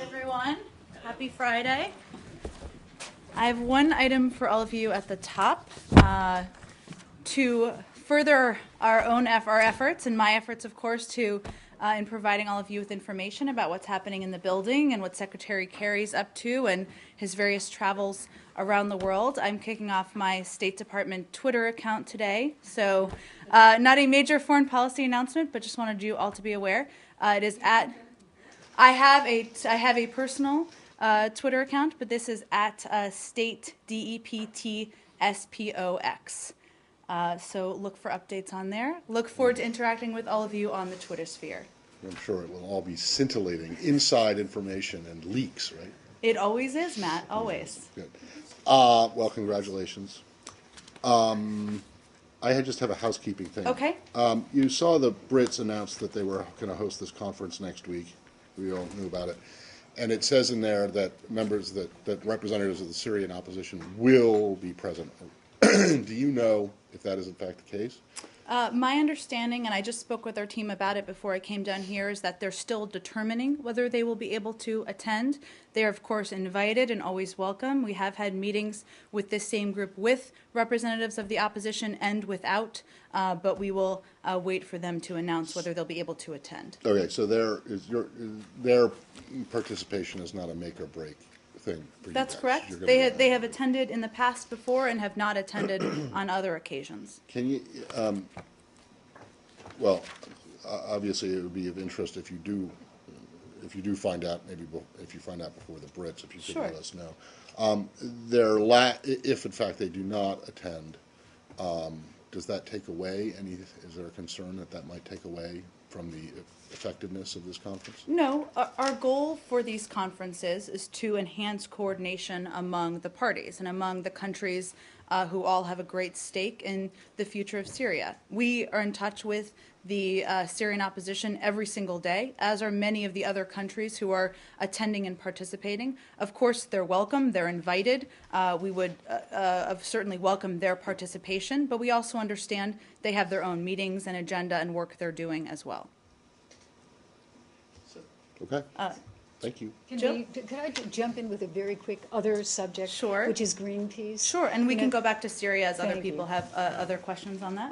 everyone. Happy Friday. I have one item for all of you at the top to further our efforts and my efforts, of course, in providing all of you with information about what's happening in the building and what Secretary Kerry's up to and his various travels around the world. I'm kicking off my State Department Twitter account today, so not a major foreign policy announcement, but just wanted you all to be aware. It is at. I have a personal Twitter account, but this is at State DEPTSPOX. So look for updates on there. Look forward to interacting with all of you on the Twitter sphere. I'm sure it will all be scintillating inside information and leaks, right? It always is, Matt. Always. Good. Well, congratulations. I just have a housekeeping thing. Okay. You saw the Brits announce that they were going to host this conference next week. We all knew about it. And it says in there that that representatives of the Syrian opposition will be present. Do you know if that is in fact the case? My understanding, and I just spoke with our team about it before I came down here, is that they're still determining whether they will be able to attend. They are, of course, invited and always welcome. We have had meetings with this same group with representatives of the opposition and without, but we will wait for them to announce whether they'll be able to attend. Okay, so their participation is not a make or break thing for you That's guys. correct. They have attended in the past before and have not attended on other occasions. Can you? Well, obviously, it would be of interest if you do find out. Maybe if you find out before the Brits, if you could let us know. If in fact they do not attend, does that take away any? Is there a concern that might take away from the effectiveness of this conference? No, our goal for these conferences is to enhance coordination among the parties and among the countries who all have a great stake in the future of Syria. We are in touch with the Syrian opposition every single day, as are many of the other countries who are attending and participating. Of course, they're welcome, they're invited. We would certainly welcome their participation, but we also understand they have their own meetings and agenda and work they're doing as well. Okay. Thank you. Could I jump in with a very quick other subject? Sure. Which is Greenpeace. Sure, and we can go back to Syria as other people have other questions on that.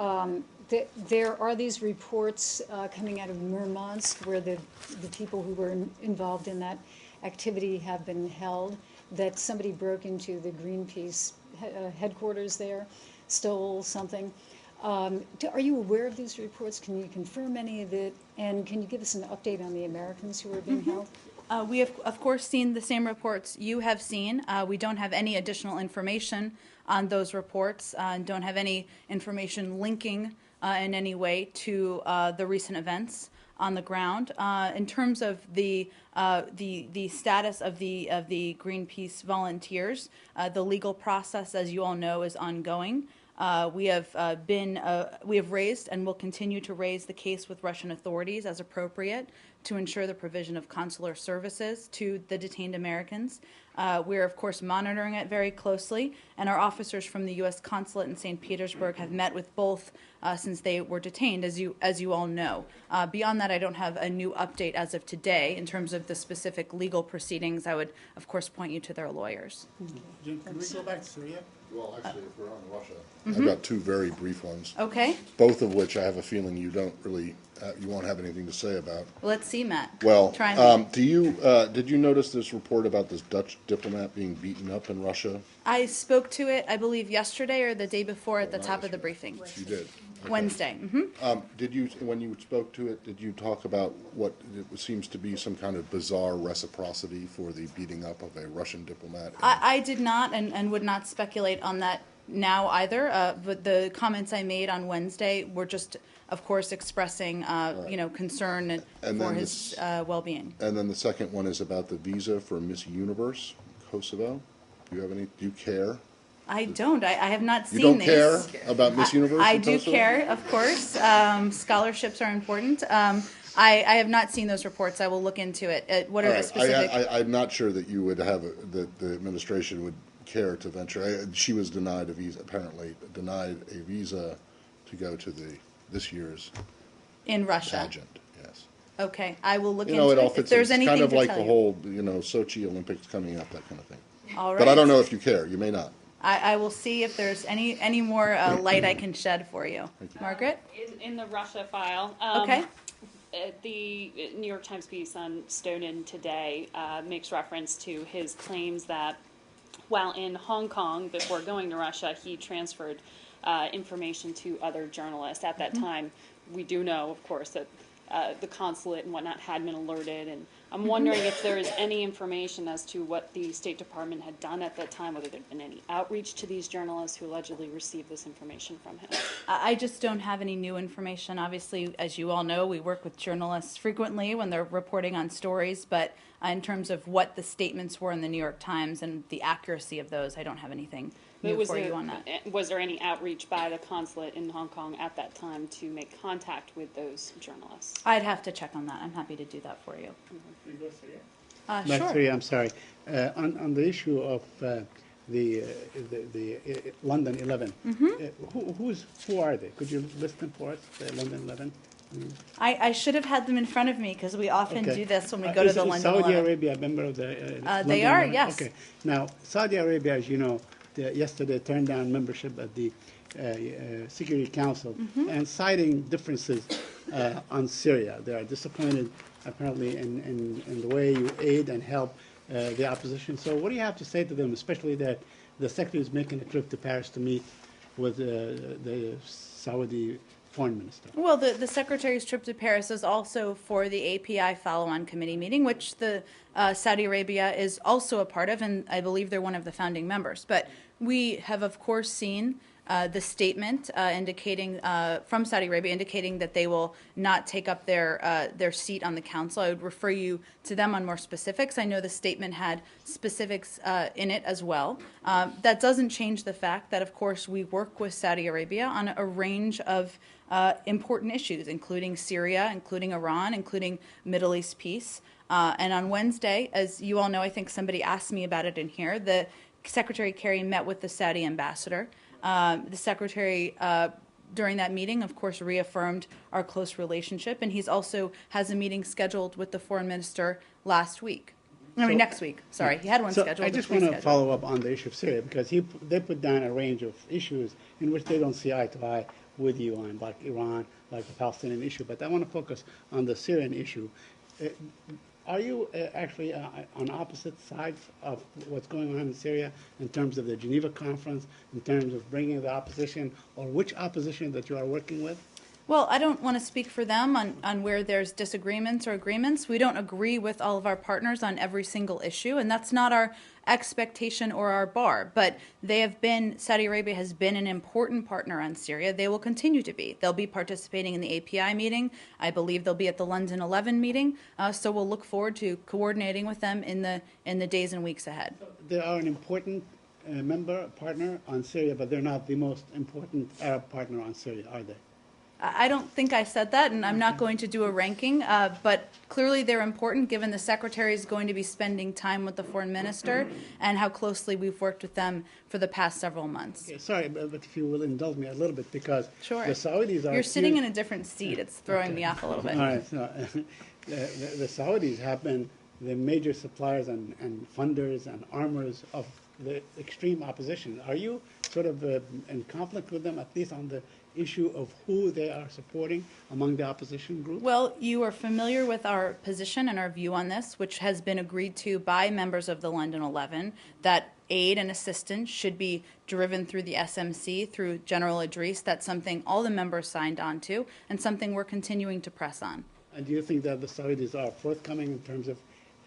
There are these reports coming out of Murmansk where the people who were involved in that activity have been held, that somebody broke into the Greenpeace headquarters there, stole something. Are you aware of these reports? Can you confirm any of it? And can you give us an update on the Americans who are being held? We have, of course, seen the same reports you have seen. We don't have any additional information on those reports and don't have any information linking in any way to the recent events on the ground. In terms of the status of the Greenpeace volunteers, the legal process, as you all know, is ongoing. We have raised and will continue to raise the case with Russian authorities as appropriate to ensure the provision of consular services to the detained Americans. We're, of course, monitoring it very closely, and our officers from the U.S. consulate in St. Petersburg have met with both since they were detained, as you all know. Beyond that, I don't have a new update as of today in terms of the specific legal proceedings. I would, of course, point you to their lawyers. Jim, can we go back to Syria? Well, actually, if we're on Russia, I've got two very brief ones. Okay. Both of which I have a feeling you won't have anything to say about. Let's see, Matt. Well, Try me. did you notice this report about this Dutch diplomat being beaten up in Russia? I spoke to it, I believe, yesterday or the day before at the top of the briefing. You did. Okay. Wednesday. Mm-hmm. Did you, when you spoke to it, did you talk about what it seems to be some kind of bizarre reciprocity for the beating up of a Russian diplomat? I did not and would not speculate on that now either. But the comments I made on Wednesday were just, of course, expressing concern for his well-being. And then the second one is about the visa for Miss Universe Kosovo. Do you care? I don't. I have not seen You don't these. care about Miss Universe? I do care, of course. Scholarships are important. I have not seen those reports. I will look into it. What are the specific? I'm not sure that you would have that the administration would care to venture. She was denied a visa, apparently denied a visa to go to this year's in Russia. pageant. Yes. Okay, I will look You know, it into all it. If fits in. there's It's anything kind of to like tell the you. whole, Sochi Olympics coming up, that kind of thing. All right. But I don't know if you care. You may not. I will see if there's any more light I can shed for you. Margaret? In the Russia file. Okay. The New York Times piece on Stonin today makes reference to his claims that while in Hong Kong before going to Russia, he transferred information to other journalists. At that time, we do know, of course, that the consulate and whatnot had been alerted, and I'm wondering if there is any information as to what the State Department had done at that time, whether there had been any outreach to these journalists who allegedly received this information from him. I just don't have any new information. Obviously, as you all know, we work with journalists frequently when they're reporting on stories, but in terms of what the statements were in the New York Times and the accuracy of those, I don't have anything new for you on that. Was there any outreach by the consulate in Hong Kong at that time to make contact with those journalists? I'd have to check on that. I'm happy to do that for you. Sure. Sure. I'm sorry. On the issue of the London 11, who are they? Could you list them for us, the London 11? I should have had them in front of me because we often Okay. do this when we go to Is the London Saudi 11. Arabia a member of the London They are, 11? yes. Okay. Now, Saudi Arabia, as you know, yesterday turned down membership at the Security Council and citing differences on Syria. They are disappointed, apparently, in the way you aid and help the opposition. So what do you have to say to them, especially that the Secretary is making a trip to Paris to meet with the Saudi Foreign Minister? Well, the Secretary's trip to Paris is also for the API follow-on committee meeting, which the Saudi Arabia is also a part of, and I believe they're one of the founding members. But we have, of course, seen the statement indicating from Saudi Arabia indicating that they will not take up their seat on the council. I would refer you to them on more specifics. I know the statement had specifics in it as well. That doesn't change the fact that, of course, we work with Saudi Arabia on a range of important issues, including Syria, including Iran, including Middle East peace. And on Wednesday, as you all know, I think somebody asked me about it in here, the Secretary Kerry met with the Saudi ambassador. The Secretary, during that meeting, of course, reaffirmed our close relationship, and he's also has a meeting scheduled with the Foreign Minister next week. Sorry, he had one So scheduled. I just want to follow up on the issue of Syria, because they put down a range of issues in which they don't see eye to eye with you on, like Iran, like the Palestinian issue. But I want to focus on the Syrian issue. Are you actually on opposite sides of what's going on in Syria in terms of the Geneva Conference, in terms of bringing the opposition, or which opposition that you are working with? Well, I don't want to speak for them on where there's disagreements or agreements. We don't agree with all of our partners on every single issue, and that's not our expectation or our bar. But Saudi Arabia has been an important partner on Syria. They will continue to be. They'll be participating in the API meeting. I believe they'll be at the London 11 meeting. So we'll look forward to coordinating with them in the days and weeks ahead. They are an important partner on Syria, but they're not the most important Arab partner on Syria, are they? I don't think I said that, and I'm not going to do a ranking, but clearly they're important given the Secretary is going to be spending time with the Foreign Minister and how closely we've worked with them for the past several months. Okay, sorry, but if you will indulge me a little bit, because Sure. the Saudis are... You're sitting in a different seat. It's throwing me off a little bit. All right, so the Saudis have been the major suppliers and funders and armors of the extreme opposition. Are you sort of in conflict with them, at least on the issue of who they are supporting among the opposition group? Well, you are familiar with our position and our view on this, which has been agreed to by members of the London 11, that aid and assistance should be driven through the SMC, through General Idris. That's something all the members signed on to and something we're continuing to press on. And do you think that the Saudis are forthcoming in terms of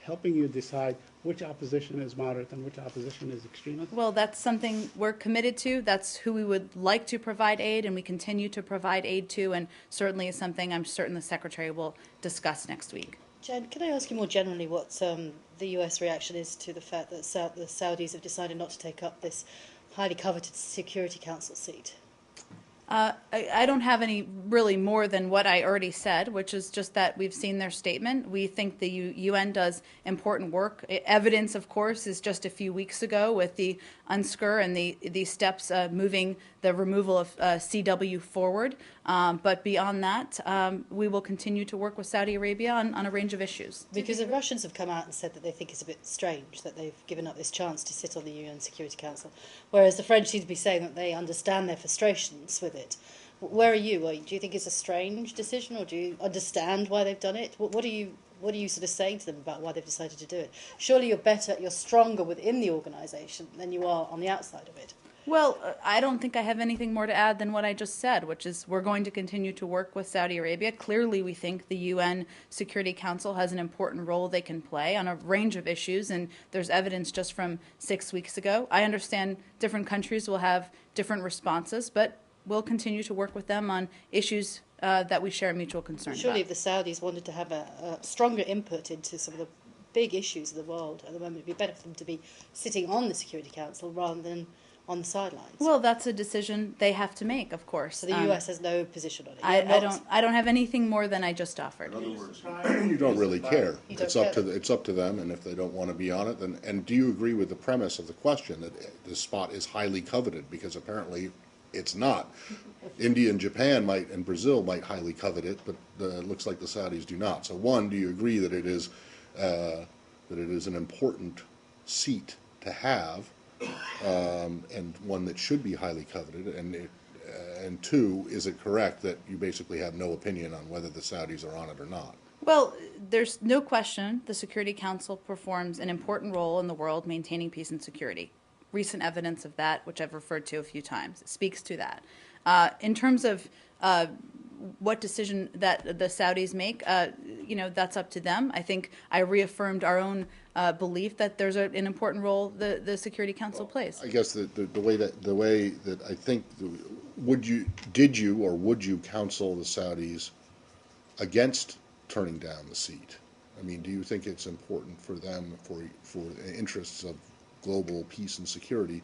helping you decide which opposition is moderate and which opposition is extremist? Well, that's something we're committed to. That's who we would like to provide aid, and we continue to provide aid to, and certainly is something I'm certain the Secretary will discuss next week. Jen, can I ask you more generally what the US reaction is to the fact that the Saudis have decided not to take up this highly coveted Security Council seat? I don't have any really more than what I already said, which is just that we've seen their statement. We think the UN does important work. Evidence, of course, is just a few weeks ago with the UNSCR and the steps moving the removal of CW forward. But beyond that, we will continue to work with Saudi Arabia on a range of issues. Because the Russians have come out and said that they think it's a bit strange that they've given up this chance to sit on the UN Security Council, whereas the French seem to be saying that they understand their frustrations with it. Where are you? Do you think it's a strange decision, or do you understand why they've done it? What are you sort of saying to them about why they've decided to do it? Surely you're stronger within the organisation than you are on the outside of it. Well, I don't think I have anything more to add than what I just said, which is we're going to continue to work with Saudi Arabia. Clearly, we think the UN Security Council has an important role they can play on a range of issues, and there's evidence just from 6 weeks ago. I understand different countries will have different responses, but we'll continue to work with them on issues that we share a mutual concern Surely about. if the Saudis wanted to have a stronger input into some of the big issues of the world at the moment, it'd be better for them to be sitting on the Security Council rather than on the sidelines. Well, that's a decision they have to make, of course. So the US has no position on it. I don't have anything more than I just offered. In other words, you don't really care. You don't It's up to them, and if they don't want to be on it, then. And do you agree with the premise of the question that the spot is highly coveted? Because apparently, it's not. India and Japan and Brazil might highly covet it, but it looks like the Saudis do not. So, one, do you agree that it is an important seat to have? And one that should be highly coveted, and two, is it correct that you basically have no opinion on whether the Saudis are on it or not? Well, there's no question the Security Council performs an important role in the world maintaining peace and security. Recent evidence of that, which I've referred to a few times, speaks to that. In terms of what decision that the Saudis make, that's up to them. I think I reaffirmed our own belief that there's an important role the Security Council plays. I guess the way that I think, would you counsel the Saudis against turning down the seat? I mean, do you think it's important for them, for the interests of global peace and security,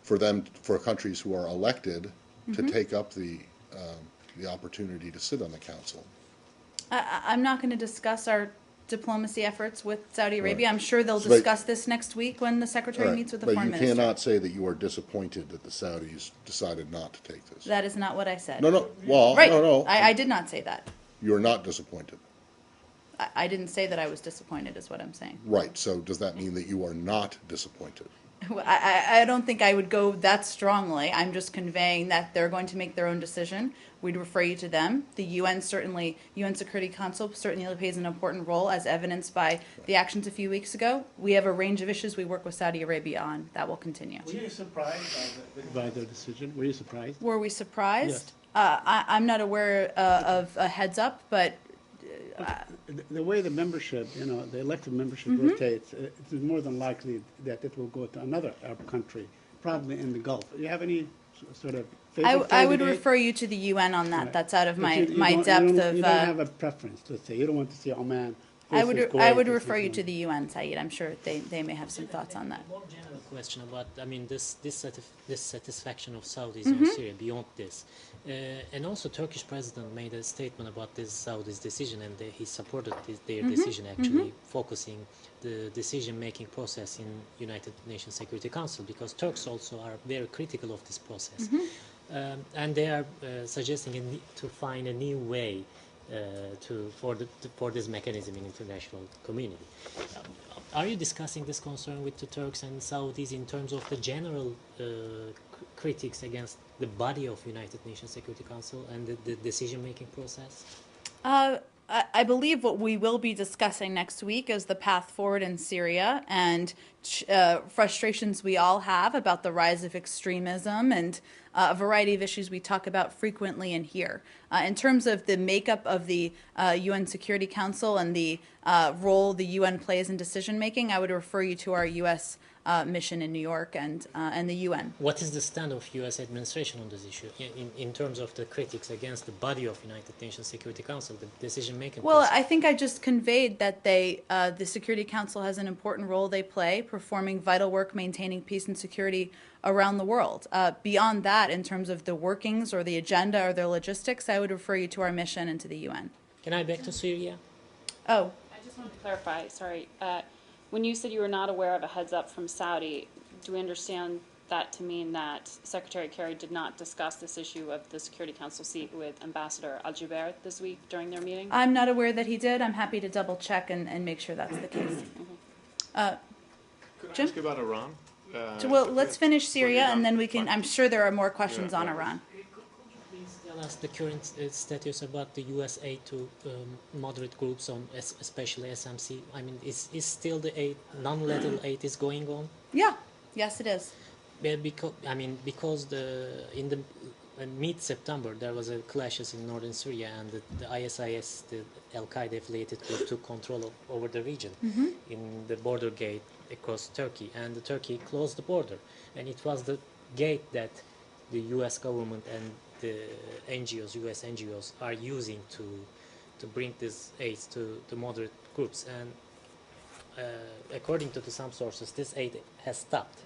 for countries who are elected to take up the opportunity to sit on the council? I'm not going to discuss our diplomacy efforts with Saudi Arabia. Right. I'm sure they'll So discuss this next week when the Secretary Right. meets with the But Foreign you Minister. cannot say that you are disappointed that the Saudis decided not to take this. That is not what I said. No. Well, Right. no. I did not say that. You're not disappointed. I didn't say that I was disappointed, is what I'm saying. Right. So does that mean that you are not disappointed? I don't think I would go that strongly. I'm just conveying that they're going to make their own decision. We'd refer you to them. The UN Security Council certainly plays an important role, as evidenced by the actions a few weeks ago. We have a range of issues we work with Saudi Arabia on. That will continue. Were you surprised by their decision? Were you surprised? Were we surprised? Yes. I'm not aware of a heads up, but The way the membership, the elected membership Mm-hmm. rotates, it's more than likely that it will go to another Arab country, probably in the Gulf. Do you have any sort of favorite I would candidate? refer you to the UN on that. Right. That's out of But my you my don't- depth you of. don't have a preference, let's say. You don't want to see Oman. I versus would Kuwait or refer you something. to the UN, Saeed. I'm sure they may have some thoughts on that. More general question about, this satisfaction of Saudis Mm-hmm. on Syria beyond this, and also Turkish president made a statement about this Saudis decision, and he supported their Mm-hmm. decision, actually focusing the decision-making process in United Nations Security Council, because Turks also are very critical of this process, Mm-hmm. and they are suggesting to find a new way for this mechanism in international community. Are you discussing this concern with the Turks and Saudis in terms of the general critics against the body of United Nations Security Council and the decision-making process? I believe what we will be discussing next week is the path forward in Syria and frustrations we all have about the rise of extremism and a variety of issues we talk about frequently in here. In terms of the makeup of the UN Security Council and the role the UN plays in decision making, I would refer you to our U.S. Mission in New York and the UN. What is the stand of U.S. administration on this issue in terms of the critics against the body of United Nations Security Council, the decision-making Well, process? I think I just conveyed that the Security Council has an important role they play, performing vital work maintaining peace and security around the world. Beyond that, in terms of the workings or the agenda or the logistics, I would refer you to our mission and to the UN. Can I back to Syria? Oh, I just wanted to clarify, sorry. When you said you were not aware of a heads up from Saudi, do we understand that to mean that Secretary Kerry did not discuss this issue of the Security Council seat with Ambassador Al-Jubeir this week during their meeting? I'm not aware that he did. I'm happy to double check and make sure that's the case. Could I Jim? ask you about Iran? Well, let's finish Syria, Well, and then we can. fine. I'm sure there are more questions Yeah, on yeah. Iran. Please tell us the current status about the U.S. aid to moderate groups, on especially SMC. I mean, is still the aid, non-lethal aid is going on? Yeah. Yes, it is. Because in the mid-September there was a clashes in northern Syria, and the ISIS, the Al Qaeda affiliated group, took control over the region in the border gate across Turkey, and Turkey closed the border, and it was the gate that the U.S. government and the NGOs, U.S. NGOs, are using to bring this aid to the moderate groups, and according to some sources, this aid has stopped.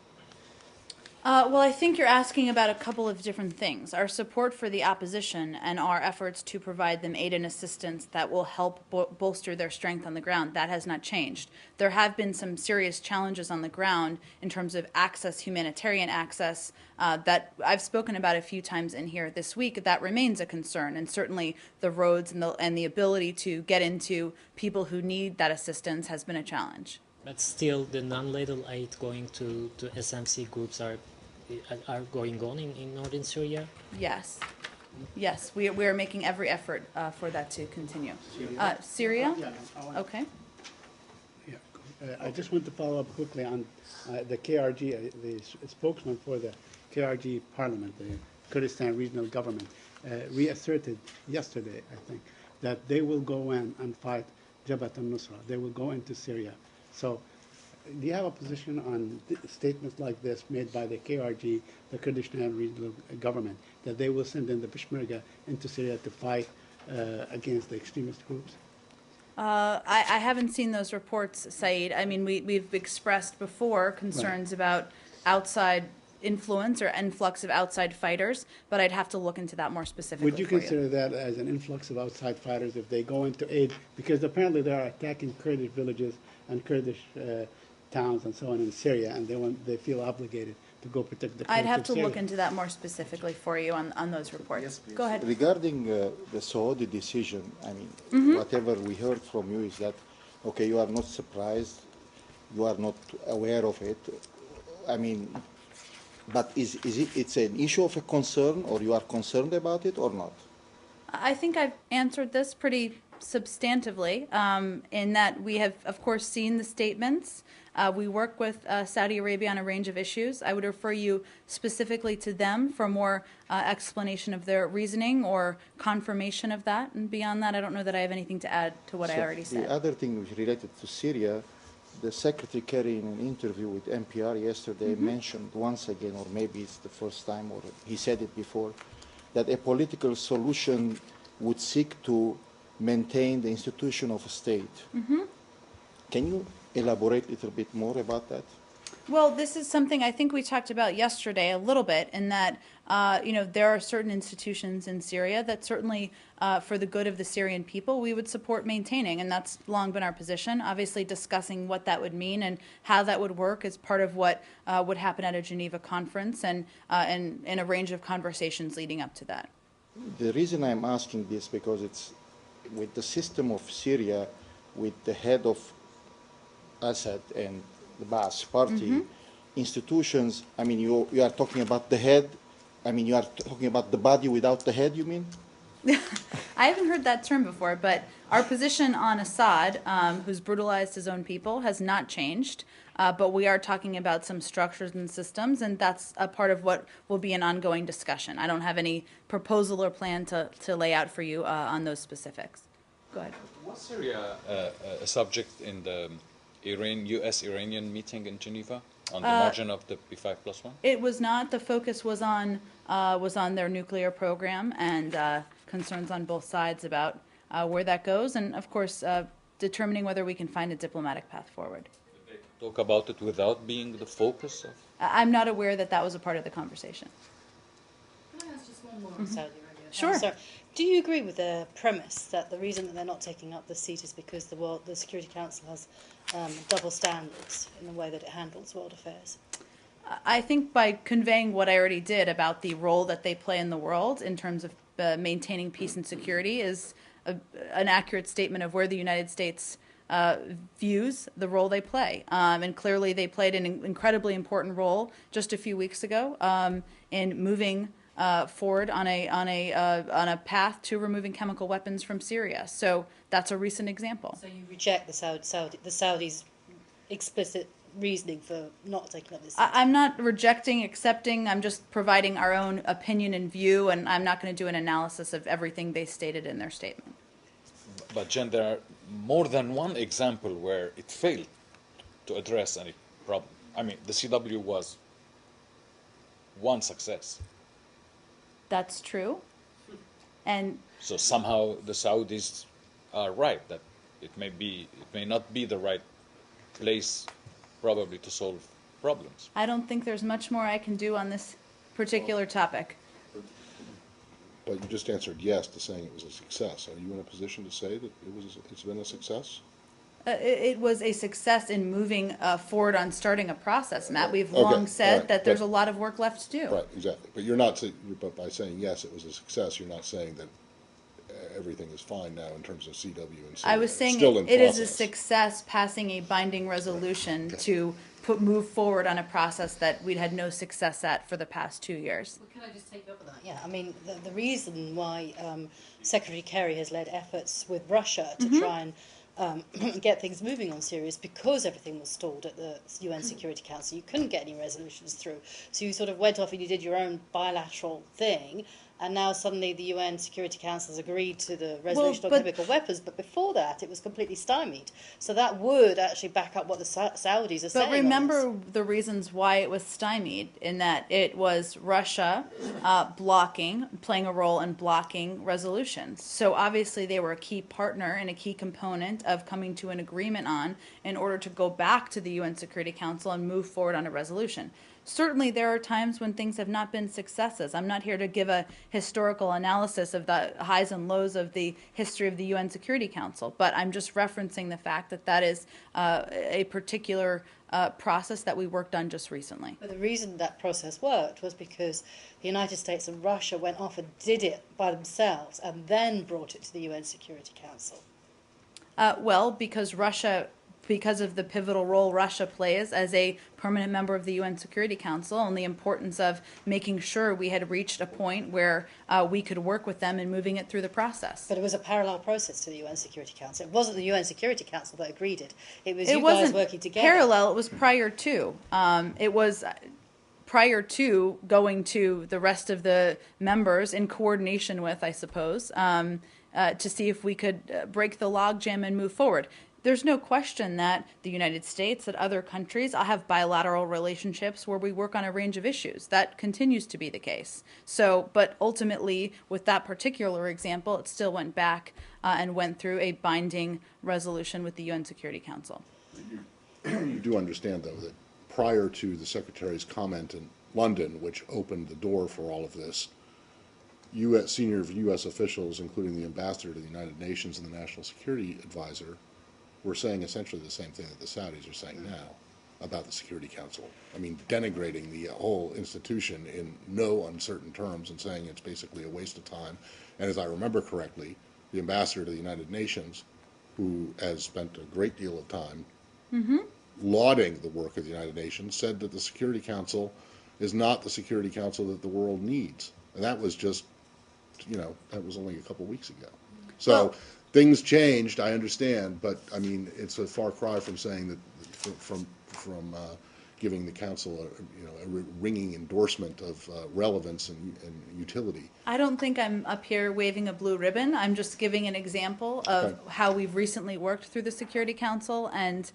Well, I think you're asking about a couple of different things. Our support for the opposition and our efforts to provide them aid and assistance that will help bolster their strength on the ground, that has not changed. There have been some serious challenges on the ground in terms of access, humanitarian access, that I've spoken about a few times in here this week. That remains a concern, and certainly the roads and the ability to get into people who need that assistance has been a challenge. But still, the non-lethal aid going to SMC groups are going on in northern Syria. Yes. Yes, we are making every effort for that to continue. Syria? Yeah, I want- Okay. Yeah. I just want to follow up quickly on the KRG, the spokesman for the KRG Parliament, the Kurdistan Regional Government, reasserted yesterday, I think, that they will go in and fight Jabhat al-Nusra. They will go into Syria. So do you have a position on statements like this made by the KRG, the Kurdistan Regional Government, that they will send in the Peshmerga into Syria to fight against the extremist groups? I haven't seen those reports, Saeed. I mean, we've expressed before concerns about outside influence or influx of outside fighters, but I'd have to look into that more specifically. Would you for consider that as an influx of outside fighters if they go into aid? Because apparently they are attacking Kurdish villages and Kurdish towns and so on in Syria, and they feel obligated to go protect the Kurds I'd have of to look Syria. into that more specifically for you on those reports. Yes, please. Go ahead. Regarding the Saudi decision, I mean, whatever we heard from you is that, okay, you are not surprised, you are not aware of it. I mean, but it's an issue of a concern, or you are concerned about it or not? I think I've answered this pretty substantively in that we have, of course, seen the statements. We work with Saudi Arabia on a range of issues. I would refer you specifically to them for more explanation of their reasoning or confirmation of that. And beyond that, I don't know that I have anything to add to what I So already The said. other thing which related to Syria, the Secretary Kerry in an interview with NPR yesterday mentioned once again, or maybe it's the first time, or he said it before, that a political solution would seek to maintain the institution of a state. Can you elaborate a little bit more about that? Well, this is something I think we talked about yesterday a little bit in that, there are certain institutions in Syria that certainly, for the good of the Syrian people, we would support maintaining, and that's long been our position. Obviously, discussing what that would mean and how that would work is part of what would happen at a Geneva conference and in a range of conversations leading up to that. The reason I'm asking this because it's with the system of Syria, with the head of Assad and the Ba'ath party, institutions, I mean, you are talking about the head, I mean, you are talking about the body without the head, you mean? I haven't heard that term before, but our position on Assad, who's brutalized his own people, has not changed. But we are talking about some structures and systems, and that's a part of what will be an ongoing discussion. I don't have any proposal or plan to lay out for you on those specifics. Go ahead. Was Syria a subject in the U.S.-Iranian meeting in Geneva on the margin of the P5+1? It was not. The focus was on their nuclear program and concerns on both sides about where that goes, and of course determining whether we can find a diplomatic path forward. Did they talk about it without being the focus of? I'm not aware that that was a part of the conversation. Can I ask just one more on Saudi Arabia? Sure. Sorry. Do you agree with the premise that the reason that they're not taking up the seat is because the Security Council has double standards in the way that it handles world affairs? I think by conveying what I already did about the role that they play in the world in terms of maintaining peace and security is an accurate statement of where the United States views the role they play. And clearly they played an incredibly important role just a few weeks ago in moving forward on a path to removing chemical weapons from Syria. So that's a recent example. So you reject the Saudis' explicit reasoning for not taking up this? I'm not rejecting, accepting. I'm just providing our own opinion and view, and I'm not going to do an analysis of everything they stated in their statement. But Jen, there are more than one example where it failed to address any problem. I mean, the CW was one success. That's true. And So somehow the Saudis are right that it may not be the right place probably to solve problems. I don't think there's much more I can do on this particular topic. But you just answered yes to saying it was a success. Are you in a position to say that it's been a success? It was a success in moving forward on starting a process, Matt. We've Okay, long said all right, that there's but- a lot of work left to do. Right, exactly. But you're not, but by saying yes, it was a success, you're not saying that everything is fine now in terms of CW and Syria. I was It's saying still in it is a process. success passing a binding resolution to move forward on a process that we'd had no success at for the past 2 years. Well, can I just take you up on that? Yeah, I mean, the reason why Secretary Kerry has led efforts with Russia to try and get things moving on Syria is because everything was stalled at the UN Security Council. You couldn't get any resolutions through. So you sort of went off and you did your own bilateral thing, and now suddenly the UN Security Council has agreed to the resolution on but- chemical weapons, but before that it was completely stymied. So that would actually back up what the Saudis are saying. But remember the reasons why it was stymied, in that it was Russia playing a role in blocking resolutions. So obviously they were a key partner and a key component of coming to an agreement in order to go back to the UN Security Council and move forward on a resolution. Certainly there are times when things have not been successes. I'm not here to give a historical analysis of the highs and lows of the history of the UN Security Council, but I'm just referencing the fact that that is a particular process that we worked on just recently. But the reason that process worked was because the United States and Russia went off and did it by themselves and then brought it to the UN Security Council. Well, because of the pivotal role Russia plays as a permanent member of the UN Security Council and the importance of making sure we had reached a point where we could work with them in moving it through the process. But it was a parallel process to the UN Security Council. It wasn't the UN Security Council that agreed it. It was It you wasn't guys working together. parallel, it was prior to. It was prior to going to the rest of the members in coordination with, I suppose, to see if we could break the logjam and move forward. There's no question that the United States and other countries have bilateral relationships where we work on a range of issues. That continues to be the case. So, but ultimately, with that particular example, it still went back and went through a binding resolution with the UN Security Council. You do understand, though, that prior to the Secretary's comment in London, which opened the door for all of this, senior U.S. officials, including the ambassador to the United Nations and the National Security Advisor, were saying essentially the same thing that the Saudis are saying now about the Security Council. I mean, denigrating the whole institution in no uncertain terms and saying it's basically a waste of time. And as I remember correctly, the ambassador to the United Nations, who has spent a great deal of time lauding the work of the United Nations, said that the Security Council is not the Security Council that the world needs. And that was just, that was only a couple weeks ago. So Well, things changed, I understand, but I mean, it's a far cry from saying that, from giving the council a ringing endorsement of relevance and utility. I don't think I'm up here waving a blue ribbon. I'm just giving an example of Okay. how we've recently worked through the Security Council and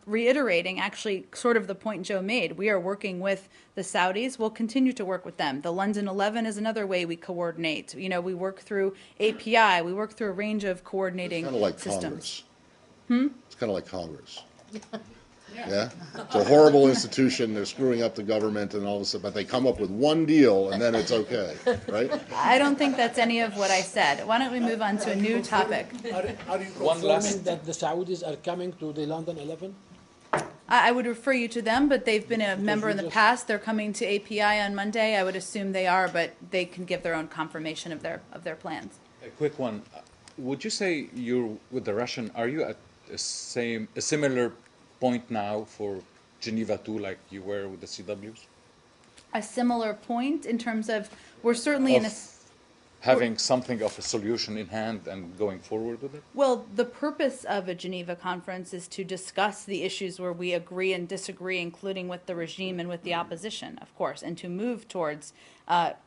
reiterating actually sort of the point Joe made. We are working with the Saudis. We'll continue to work with them. The London 11 is another way we coordinate. We work through API. We work through a range of coordinating Kind of like systems. Congress. It's kind of like Congress. Yeah? It's a horrible institution, they're screwing up the government and all of a sudden, but they come up with one deal and then it's okay, right? I don't think that's any of what I said. Why don't we move on to a new topic? Are you One last- confirming that the Saudis are coming to the London 11? I would refer you to them, but they've been a member in the past. They're coming to API on Monday. I would assume they are, but they can give their own confirmation of their plans. A quick one. Would you say you're with the Russian? Are you at a similar point now for Geneva 2 like you were with the CWs? A similar point in terms of we're certainly in a. Having something of a solution in hand and going forward with it? Well, the purpose of a Geneva conference is to discuss the issues where we agree and disagree, including with the regime and with the opposition, of course, and to move towards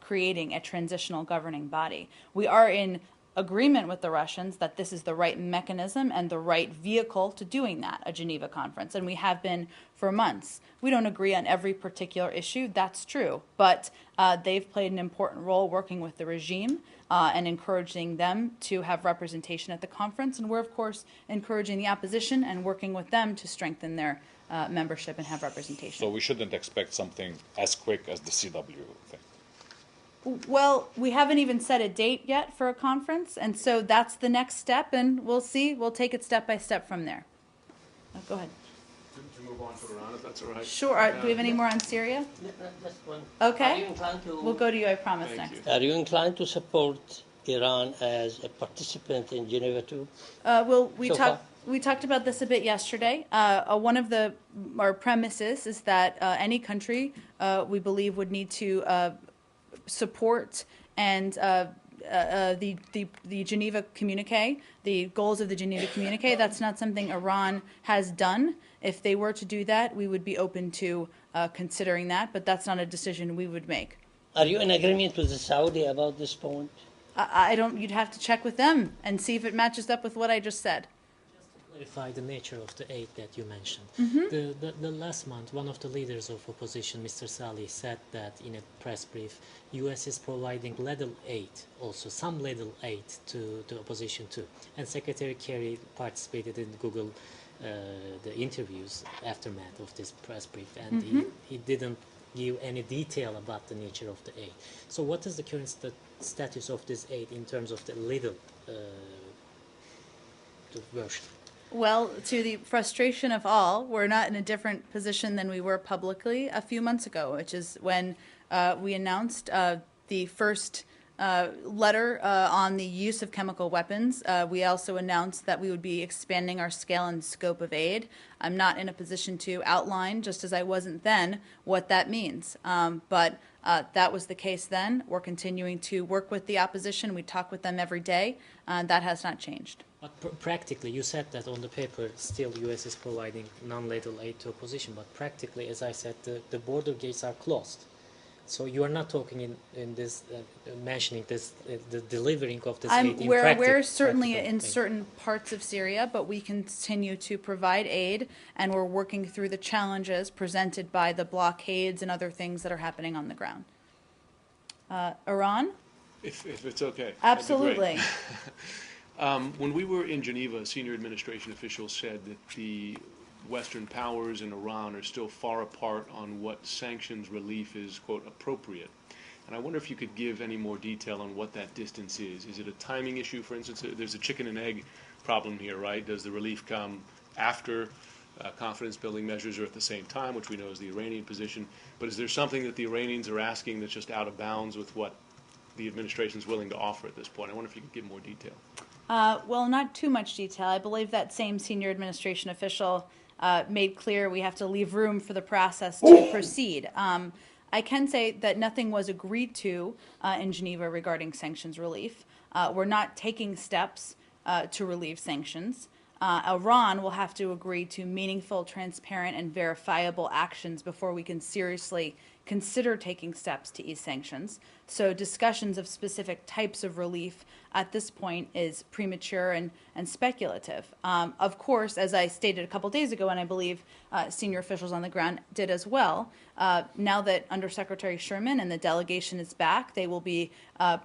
creating a transitional governing body. We are in agreement with the Russians that this is the right mechanism and the right vehicle to doing that, a Geneva conference, and we have been for months. We don't agree on every particular issue, that's true, but they've played an important role working with the regime and encouraging them to have representation at the conference, and we're, of course, encouraging the opposition and working with them to strengthen their membership and have representation. So we shouldn't expect something as quick as the CW thing? Well, we haven't even set a date yet for a conference, and so that's the next step, and we'll see. We'll take it step by step from there. Go ahead. To move on to Iran, if that's all right. Sure. Do we have any more on Syria? Just one. Okay. Are you inclined to, We'll go to you, I promise, Thank next. you. Are you inclined to support Iran as a participant in Geneva 2? Well, we So talked. We talked about this a bit yesterday. One of our premises is that any country we believe would need to support and the Geneva Communique, the goals of the Geneva Communique. That's not something Iran has done. If they were to do that, we would be open to considering that, but that's not a decision we would make. Are you in agreement with the Saudi about this point? I don't. You'd have to check with them and see if it matches up with what I just said. Clarify the nature of the aid that you mentioned. Mm-hmm. The last month, one of the leaders of opposition, Mr. Salih, said that in a press brief, U.S. is providing little aid, also some little aid to opposition too. And Secretary Kerry participated in Google the interviews aftermath of this press brief, and he didn't give any detail about the nature of the aid. So what is the current status of this aid in terms of the little version? Well, to the frustration of all, we're not in a different position than we were publicly a few months ago, which is when we announced the first letter on the use of chemical weapons. We also announced that we would be expanding our scale and scope of aid. I'm not in a position to outline, just as I wasn't then, what that means. But that was the case then. We're continuing to work with the opposition. We talk with them every day. That has not changed. But practically, you said that on the paper, still U.S. is providing non-lethal aid to opposition, but practically, as I said, the border gates are closed. So you are not talking in this, mentioning this, the delivering of this aid in We're certainly practical in thing. certain parts of Syria, but we continue to provide aid, and we're working through the challenges presented by the blockades and other things that are happening on the ground. Iran? If it's okay. That'd be great. Absolutely. When we were in Geneva, a senior administration official said that the Western powers and Iran are still far apart on what sanctions relief is, quote, appropriate. And I wonder if you could give any more detail on what that distance is. Is it a timing issue, for instance? There's a chicken and egg problem here, right? Does the relief come after confidence-building measures or at the same time, which we know is the Iranian position? But is there something that the Iranians are asking that's just out of bounds with what the administration is willing to offer at this point? I wonder if you could give more detail. Well, not too much detail. I believe that same senior administration official made clear we have to leave room for the process to proceed. I can say that nothing was agreed to in Geneva regarding sanctions relief. We're not taking steps to relieve sanctions. Iran will have to agree to meaningful, transparent, and verifiable actions before we can seriously consider taking steps to ease sanctions. So discussions of specific types of relief at this point is premature and speculative. Of course, as I stated a couple days ago, and I believe senior officials on the ground did as well, now that Undersecretary Sherman and the delegation is back, they will be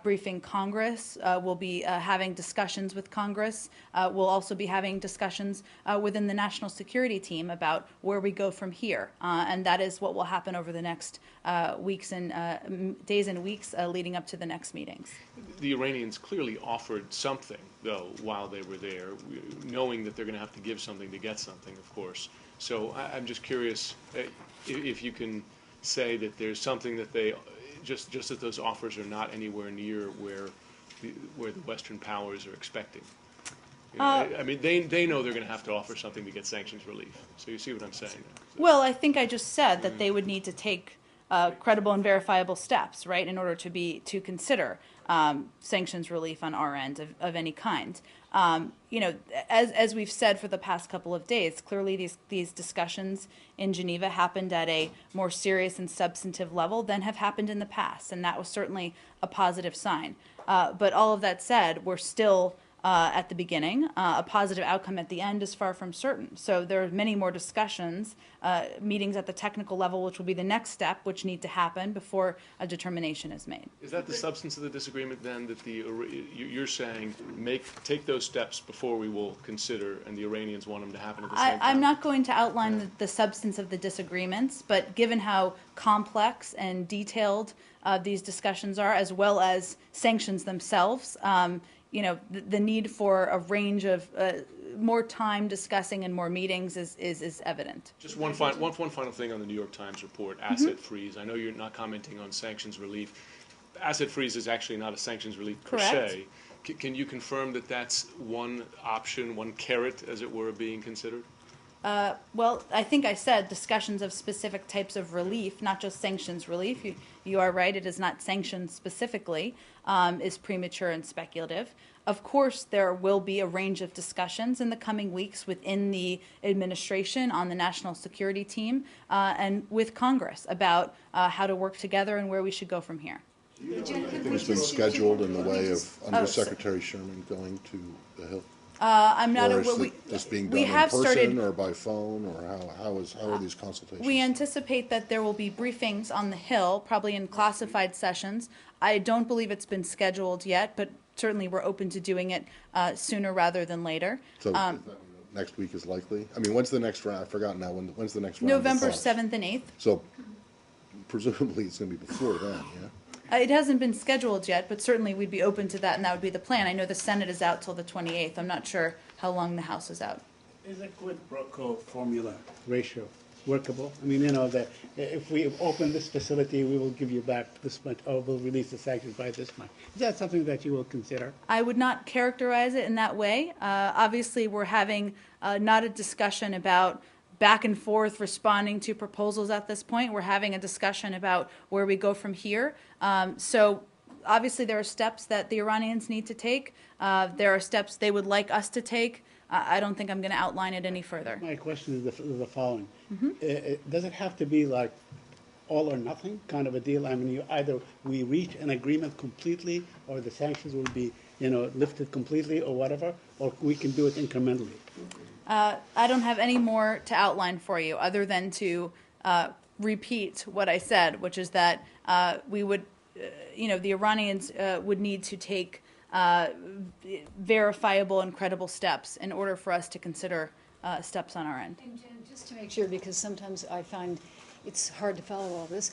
briefing Congress, will be having discussions with Congress, we'll also be having discussions within the national security team about where we go from here. And that is what will happen over the next weeks and days and weeks leading up to the next meetings. The Iranians clearly be offered something, though, while they were there, knowing that they're going to have to give something to get something, of course. So I'm just curious if you can say that there's something that they, just that those offers are not anywhere near where the Western powers are expecting. You know, I mean, they know they're going to have to offer something to get sanctions relief. So you see what I'm saying? Well, I think I just said that they would need to take credible and verifiable steps, right, in order to consider sanctions relief on our end of any kind. You know, as we've said for the past couple of days, clearly these discussions in Geneva happened at a more serious and substantive level than have happened in the past, and that was certainly a positive sign. But all of that said, we're still at the beginning. A positive outcome at the end is far from certain. So there are many more discussions, meetings at the technical level, which will be the next step, which need to happen before a determination is made. Is that the substance of the disagreement then, that you're saying take those steps before we will consider, and the Iranians want them to happen at the same time? I'm not going to outline the substance of the disagreements, but given how complex and detailed these discussions are, as well as sanctions themselves, you know, the need for a range of more time discussing and more meetings is evident. Just one final thing on the New York Times report, asset freeze. I know you're not commenting on sanctions relief. Asset freeze is actually not a sanctions relief per se. Can you confirm that that's one option, one carrot, as it were, being considered? Well, I think I said discussions of specific types of relief, not just sanctions relief. You are right, it is not sanctions specifically, is premature and speculative. Of course, there will be a range of discussions in the coming weeks within the administration, on the national security team, and with Congress about how to work together and where we should go from here. Anything's been scheduled in the way of Undersecretary Sherman going to the Hill? I'm not Or aware. is this being done in person or by phone, or how are these consultations? We anticipate that there will be briefings on the Hill, probably in classified sessions. I don't believe it's been scheduled yet, but certainly we're open to doing it sooner rather than later. So next week is likely? I mean, when's the next round? I've forgotten now. When's the next round? November 7th and 8th. So presumably it's going to be before then, yeah? It hasn't been scheduled yet, but certainly we'd be open to that, and that would be the plan. I know the Senate is out till the 28th. I'm not sure how long the House is out. Is a quid pro quo formula ratio workable? I mean, you know, that if we open this facility, we will give you back this much, or we'll release the sanctions by this much. Is that something that you will consider? I would not characterize it in that way. Obviously, we're having not a discussion about back and forth responding to proposals at this point. We're having a discussion about where we go from here. So obviously there are steps that the Iranians need to take. There are steps they would like us to take. I don't think I'm going to outline it any further. My question is the following. Does it have to be like all or nothing kind of a deal? I mean, either we reach an agreement completely, or the sanctions will be, you know, lifted completely or whatever, or we can do it incrementally. I don't have any more to outline for you other than to repeat what I said, which is that we would, you know, the Iranians would need to take verifiable and credible steps in order for us to consider steps on our end. And Jen, just to make sure, because sometimes I find it's hard to follow all this,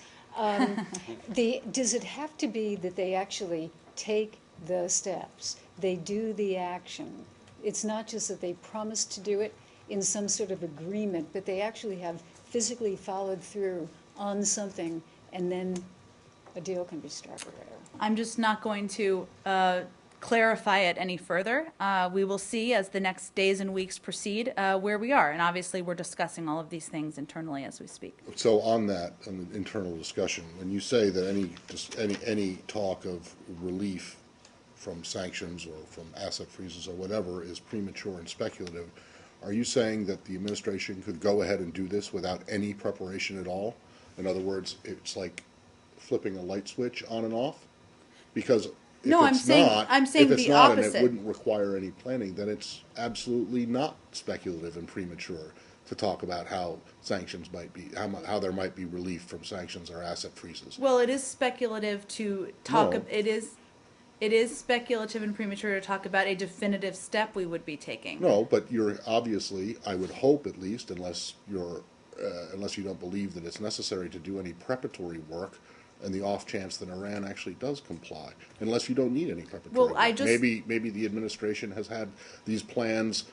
does it have to be that they actually take the steps, they do the action? It's not just that they promise to do it in some sort of agreement, but they actually have physically followed through on something, and then a deal can be struck or whatever. I'm just not going to clarify it any further. We will see as the next days and weeks proceed where we are, and obviously we're discussing all of these things internally as we speak. So on that, on the internal discussion, when you say that any talk of relief from sanctions or from asset freezes or whatever is premature and speculative, are you saying that the administration could go ahead and do this without any preparation at all? In other words, it's like flipping a light switch on and off? Because if No, it's not, I'm saying if it's the not opposite. and it wouldn't require any planning, then it's absolutely not speculative and premature to talk about how sanctions might be, how there might be relief from sanctions or asset freezes. Well, it is speculative to talk. No. It is speculative and premature to talk about a definitive step we would be taking. No, but you're obviously, I would hope at least, unless you don't believe that it's necessary to do any preparatory work, and the off chance that Iran actually does comply, unless you don't need any preparatory Well, I work. just- Maybe the administration has had these plans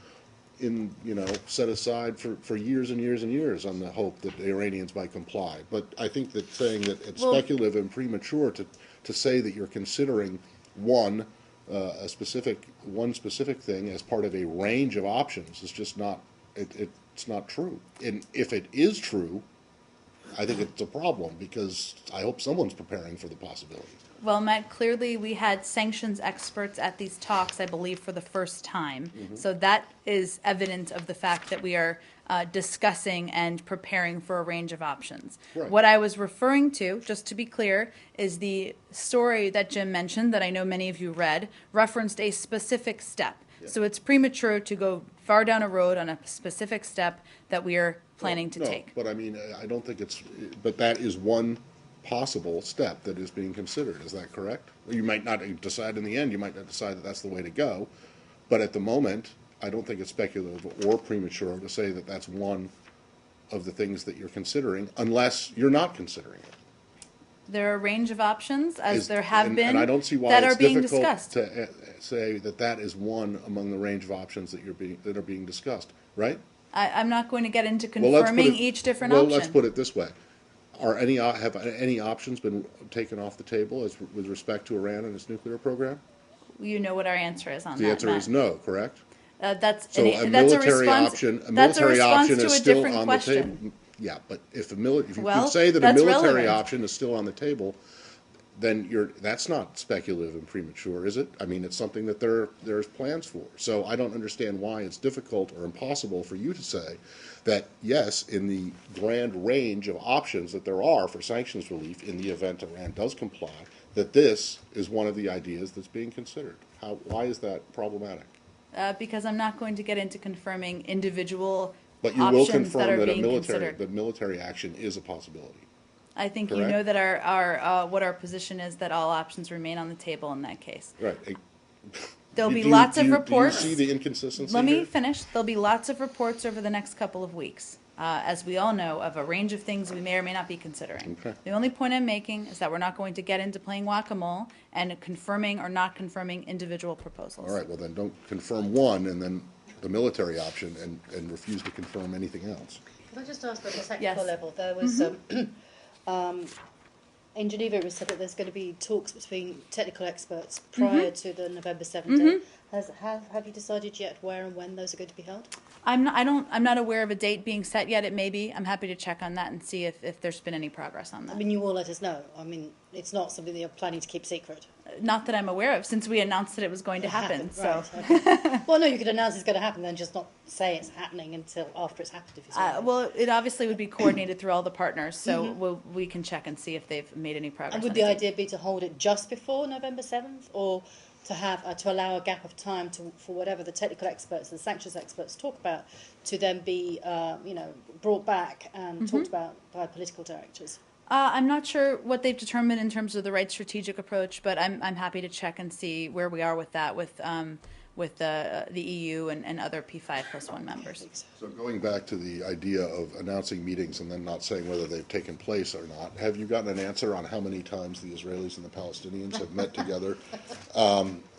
set aside for years and years and years on the hope that the Iranians might comply. But I think that saying that it's Well- speculative and premature to say that you're considering one specific thing as part of a range of options is just not, it's not true. And if it is true, I think it's a problem, because I hope someone's preparing for the possibility. Well, Matt, clearly we had sanctions experts at these talks, I believe, for the first time. So that is evident of the fact that we are discussing and preparing for a range of options. Right. What I was referring to, just to be clear, is the story that Jim mentioned, that I know many of you read, referenced a specific step. So it's premature to go far down a road on a specific step that we are planning to No, take. but I mean, I don't think but that is one possible step that is being considered. Is that correct? You might not decide in the end, you might not decide that that's the way to go, but at the moment, I don't think it's speculative or premature to say that that's one of the things that you're considering, unless you're not considering it. There are a range of options, as there have and been, I don't see why that it's are being difficult discussed. to say that that is one among the range of options that are being discussed, right? I'm not going to get into Well, let's put confirming it- each different well, option. let's put it this way. Have any options been taken off the table with respect to Iran and its nuclear program? You know what our answer is on that. The answer Matt. is no, correct? That's So a that's military response, option, that's a response is to a still different on question. the table. Yeah, but if you Well, say that a that's military relevant. option is still on the table, then that's not speculative and premature, is it? I mean, it's something that there's plans for. So I don't understand why it's difficult or impossible for you to say that, yes, in the grand range of options that there are for sanctions relief in the event Iran does comply, that this is one of the ideas that's being considered. Why is that problematic? Because I'm not going to get into confirming individual But you will options that confirm are that being considered. military action is a possibility. I think you correct? know that our what our position is, that all options remain on the table in that case. Right. There'll be Do you- lots do of you- reports. Do you see the inconsistency Let me here? finish. There'll be lots of reports over the next couple of weeks, as we all know, of a range of things we may or may not be considering. Okay. The only point I'm making is that we're not going to get into playing whack-a-mole and confirming or not confirming individual proposals. All right, well then don't confirm one and then the military option and refuse to confirm anything else. Can I just ask at the technical Yes. level? There was in Geneva, it was said that there's going to be talks between technical experts prior to the November 7th date. Have you decided yet where and when those are going to be held? I'm not aware of a date being set yet. It may be. I'm happy to check on that and see if there's been any progress on that. I mean, you will let us know. I mean, it's not something that you're planning to keep secret. Not that I'm aware of, since we announced that it was going to happen. So, Right, okay. Well, no, you could announce it's going to happen, then just not say it's happening until after it's happened. If you see what I mean. well, it obviously would be coordinated through all the partners. So we can check and see if they've made any progress. And would on the it. idea be to hold it just before November 7th, or to have to allow a gap of time for whatever the technical experts and the sanctions experts talk about to then be brought back and talked about by political directors? I'm not sure what they've determined in terms of the right strategic approach, but I'm happy to check and see where we are with that with the EU and other P5+1 members. So going back to the idea of announcing meetings and then not saying whether they've taken place or not, have you gotten an answer on how many times the Israelis and the Palestinians have met together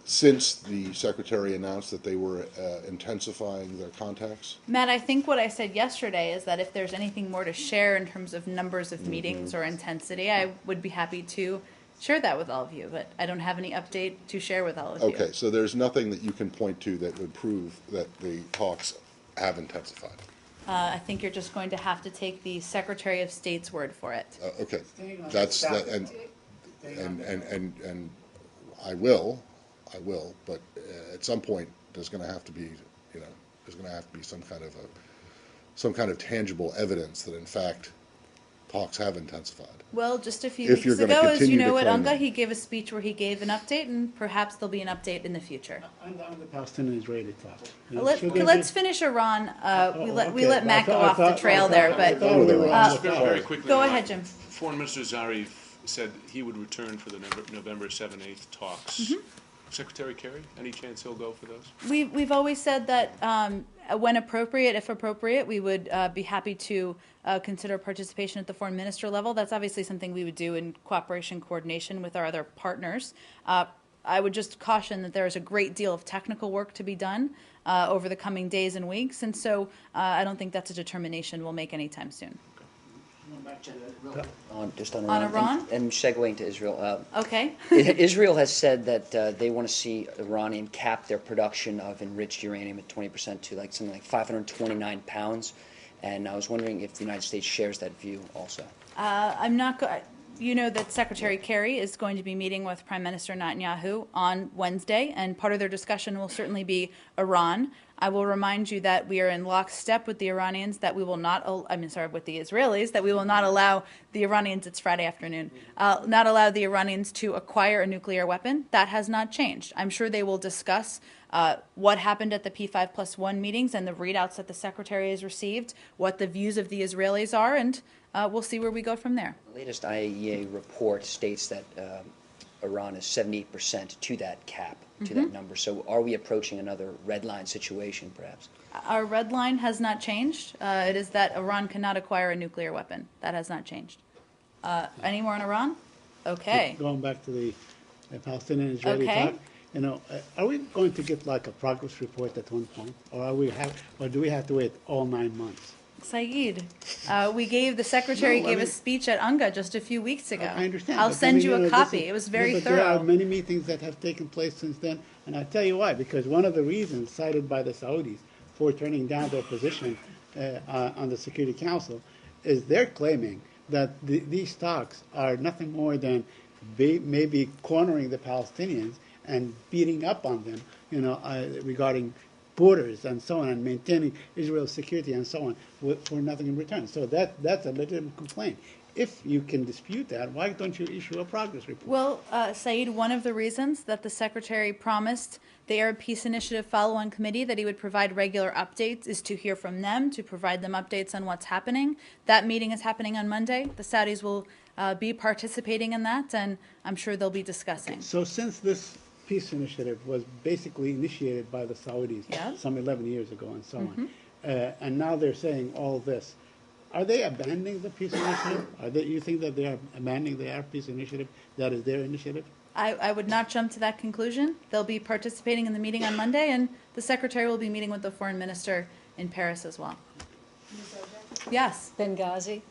since the Secretary announced that they were intensifying their contacts? Matt, I think what I said yesterday is that if there's anything more to share in terms of numbers of meetings or intensity, I would be happy to share that with all of you, but I don't have any update to share with all of you. Okay, so there's nothing that you can point to that would prove that the talks have intensified. I think you're just going to have to take the Secretary of State's word for it. Okay, that's that, and I will, but at some point there's going to have to be, there's going to have to be some kind of tangible evidence that in fact talks have intensified. Well, just a few If weeks you're gonna ago, as you continue to know, at claim UNGA, that. he gave a speech where he gave an update, and perhaps there'll be an update in the future. On the Palestinian-Israeli talk. Let's finish Iran. We okay. let Matt go I off the thought- trail I there, thought- I but thought we were on the Very, topic. very quickly. go ahead, Jim. Foreign Minister Zarif said he would return for the November 7-8 talks. Secretary Kerry, any chance he'll go for those? We've always said that when appropriate, if appropriate, we would be happy to consider participation at the foreign minister level. That's obviously something we would do in cooperation, coordination with our other partners. I would just caution that there is a great deal of technical work to be done over the coming days and weeks, and so I don't think that's a determination we'll make anytime soon. Just on On Iran, Iran? and segueing to Israel. Okay. Israel has said that they want to see Iranian cap their production of enriched uranium at 20% to like something like 529 pounds. And I was wondering if the United States shares that view also. I'm not. You know that Secretary Kerry is going to be meeting with Prime Minister Netanyahu on Wednesday, and part of their discussion will certainly be Iran. I will remind you that we are in lockstep with the Iranians that we will not. With the Israelis that we will not allow the Iranians. It's Friday afternoon. Not allow the Iranians to acquire a nuclear weapon. That has not changed. I'm sure they will discuss what happened at the P5+1 meetings and the readouts that the Secretary has received, what the views of the Israelis are, and we'll see where we go from there. The latest IAEA report states that Iran is 78% to that cap, to that number. So are we approaching another red line situation, perhaps? Our red line has not changed. It is that Iran cannot acquire a nuclear weapon. That has not changed. Any more on Iran? Okay. Going back to the Palestinian-Israeli talk, you know, are we going to get like a progress report at one point, or do we have to wait all 9 months? Saeed, the Secretary gave a speech at UNGA just a few weeks ago. I understand. I'll but send you know, a copy. It was very but thorough. There are many meetings that have taken place since then, and I'll tell you why. Because one of the reasons cited by the Saudis for turning down their position on the Security Council is they're claiming that these talks are nothing more than maybe cornering the Palestinians and beating up on them, you know, regarding borders and so on, and maintaining Israel's security and so on for nothing in return. So that's a legitimate complaint. If you can dispute that, why don't you issue a progress report? Well, Saeed, one of the reasons that the Secretary promised the Arab Peace Initiative follow-on committee that he would provide regular updates is to hear from them, to provide them updates on what's happening. That meeting is happening on Monday. The Saudis will be participating in that, and I'm sure they'll be discussing. So since this peace initiative was basically initiated by the Saudis some 11 years ago and so on, and now they're saying all this, are they abandoning the peace initiative? You think that they are abandoning the Arab Peace Initiative? That is their initiative? I would not jump to that conclusion. They'll be participating in the meeting on Monday, and the Secretary will be meeting with the Foreign Minister in Paris as well. Yes. Benghazi.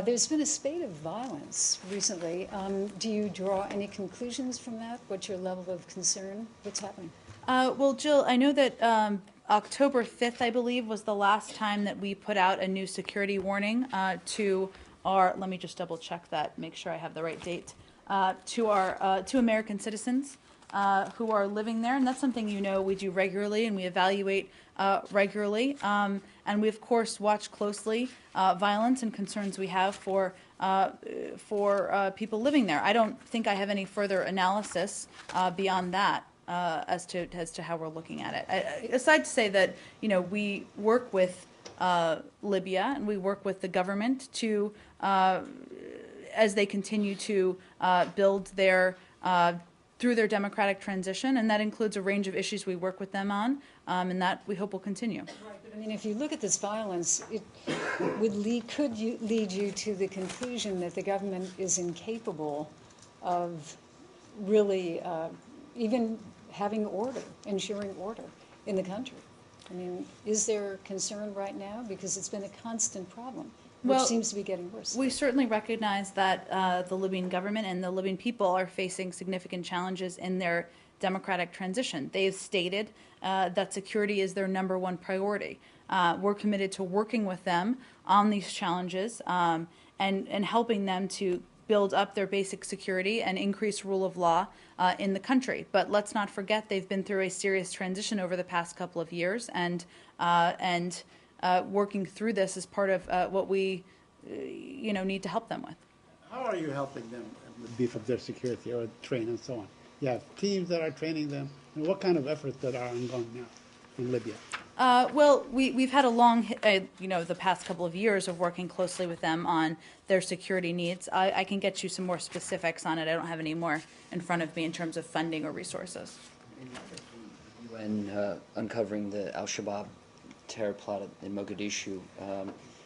There's been a spate of violence recently. Do you draw any conclusions from that? What's your level of concern? What's happening? Well, Jill, I know that October 5th, I believe, was the last time that we put out a new security warning to our, let me just double check that, make sure I have the right date, to American citizens who are living there. And that's something, you know, we do regularly and we evaluate regularly. And we, of course, watch closely violence and concerns we have for people living there. I don't think I have any further analysis beyond that. As to how we're looking at it. Aside to say that, you know, we work with Libya and we work with the government to, as they continue to build their, through their democratic transition, and that includes a range of issues we work with them on, and that we hope will continue. Right, but I mean, if you look at this violence, it could lead you to the conclusion that the government is incapable of really even having order, ensuring order in the country. I mean, is there concern right now? Because it's been a constant problem, which seems to be getting worse. We certainly recognize that the Libyan government and the Libyan people are facing significant challenges in their democratic transition. They've stated that security is their #1 priority. We're committed to working with them on these challenges and helping them to build up their basic security and increase rule of law in the country. But let's not forget they've been through a serious transition over the past couple of years, and working through this is part of what we, you know, need to help them with. How are you helping them beef up their security or train and so on? You have teams that are training them. And what kind of efforts that are ongoing now in Libya? Well, we've had a long, the past couple of years of working closely with them on their security needs. I can get you some more specifics on it. I don't have any more in front of me in terms of funding or resources. UN uncovering the Al-Shabaab terror plot in Mogadishu,